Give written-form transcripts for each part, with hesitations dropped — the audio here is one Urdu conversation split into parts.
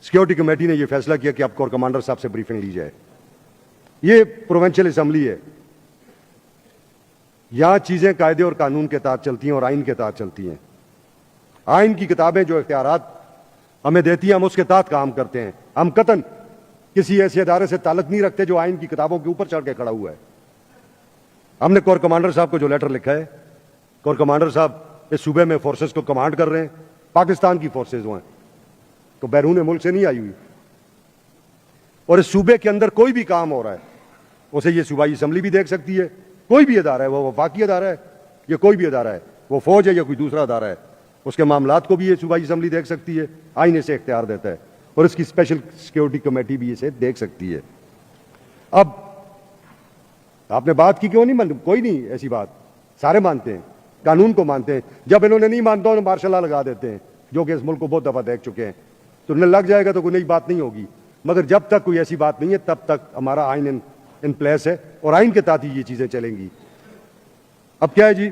سیکورٹی کمیٹی نے یہ فیصلہ کیا کہ اب کور کمانڈر صاحب سے بریفنگ لی جائے. یہ پروونشل اسمبلی ہے, یہاں چیزیں قاعدے اور قانون کے تحت چلتی ہیں اور آئین کے تحت چلتی ہیں. آئین کی کتابیں جو اختیارات ہمیں دیتی ہیں ہم اس کے تحت کام کرتے ہیں. ہم قطعاً کسی ایسے ادارے سے تعلق نہیں رکھتے جو آئین کی کتابوں کے اوپر چڑھ کے کھڑا ہوا ہے. ہم نے کور کمانڈر صاحب کو جو لیٹر لکھا ہے, کور کمانڈر صاحب اس صوبے میں فورسز کو کمانڈ کر رہے ہیں, پاکستان کی فورسز ہیں, تو بیرون ملک سے نہیں آئی ہوئی, اور اس صوبے کے اندر کوئی بھی کام ہو رہا ہے اسے یہ صوبائی اسمبلی بھی دیکھ سکتی ہے. کوئی بھی ادارہ ہے, وہ وفاقی ادارہ ہے یا کوئی بھی ادارہ ہے, وہ فوج ہے یا کوئی دوسرا ادارہ ہے, اس کے معاملات کو بھی یہ صوبائی اسمبلی دیکھ سکتی ہے. آئین اسے اختیار دیتا ہے, اور اس کی اسپیشل سیکورٹی کمیٹی بھی اسے دیکھ سکتی ہے. اب آپ نے بات کی کیوں نہیں کوئی نہیں ایسی بات, سارے مانتے ہیں, قانون کو مانتے ہیں. جب انہوں نے نہیں مانتا انہوں نے مارشل لا لگا دیتے ہیں, جو کہ اس ملک کو بہت دفعہ دیکھ چکے ہیں. تو انہیں لگ جائے گا تو کوئی نئی بات نہیں ہوگی, مگر جب تک کوئی ایسی بات نہیں ہے تب تک ہمارا آئین ان پلیس ہے, اور آئین کے تحت ہی یہ چیزیں چلیں گی. اب کیا ہے جی,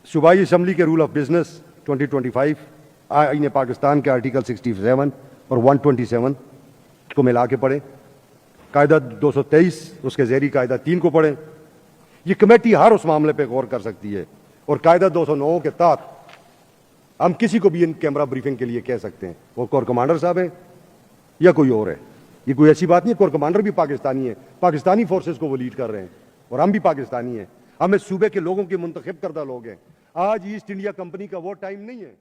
صوبائی اسمبلی کے رول آف بزنس 2025 آئین پاکستان کے آرٹیکل 67 اور 127 کو ملا کے پڑھیں, قاعدہ 223 اس کے ذیلی قاعدہ 3 کو پڑھیں. یہ کمیٹی ہر اس معاملے پہ غور کر سکتی ہے, اور قاعدہ 209 کے تحت ہم کسی کو بھی ان کیمرہ بریفنگ کے لیے کہہ سکتے ہیں, وہ کور کمانڈر صاحب ہیں یا کوئی اور ہے. یہ کوئی ایسی بات نہیں ہے, کور کمانڈر بھی پاکستانی ہے, پاکستانی فورسز کو وہ لیڈ کر رہے ہیں, اور ہم بھی پاکستانی ہیں. ہم اس صوبے کے لوگوں کے منتخب کردہ لوگ ہیں. آج ایسٹ انڈیا کمپنی کا وہ ٹائم نہیں ہے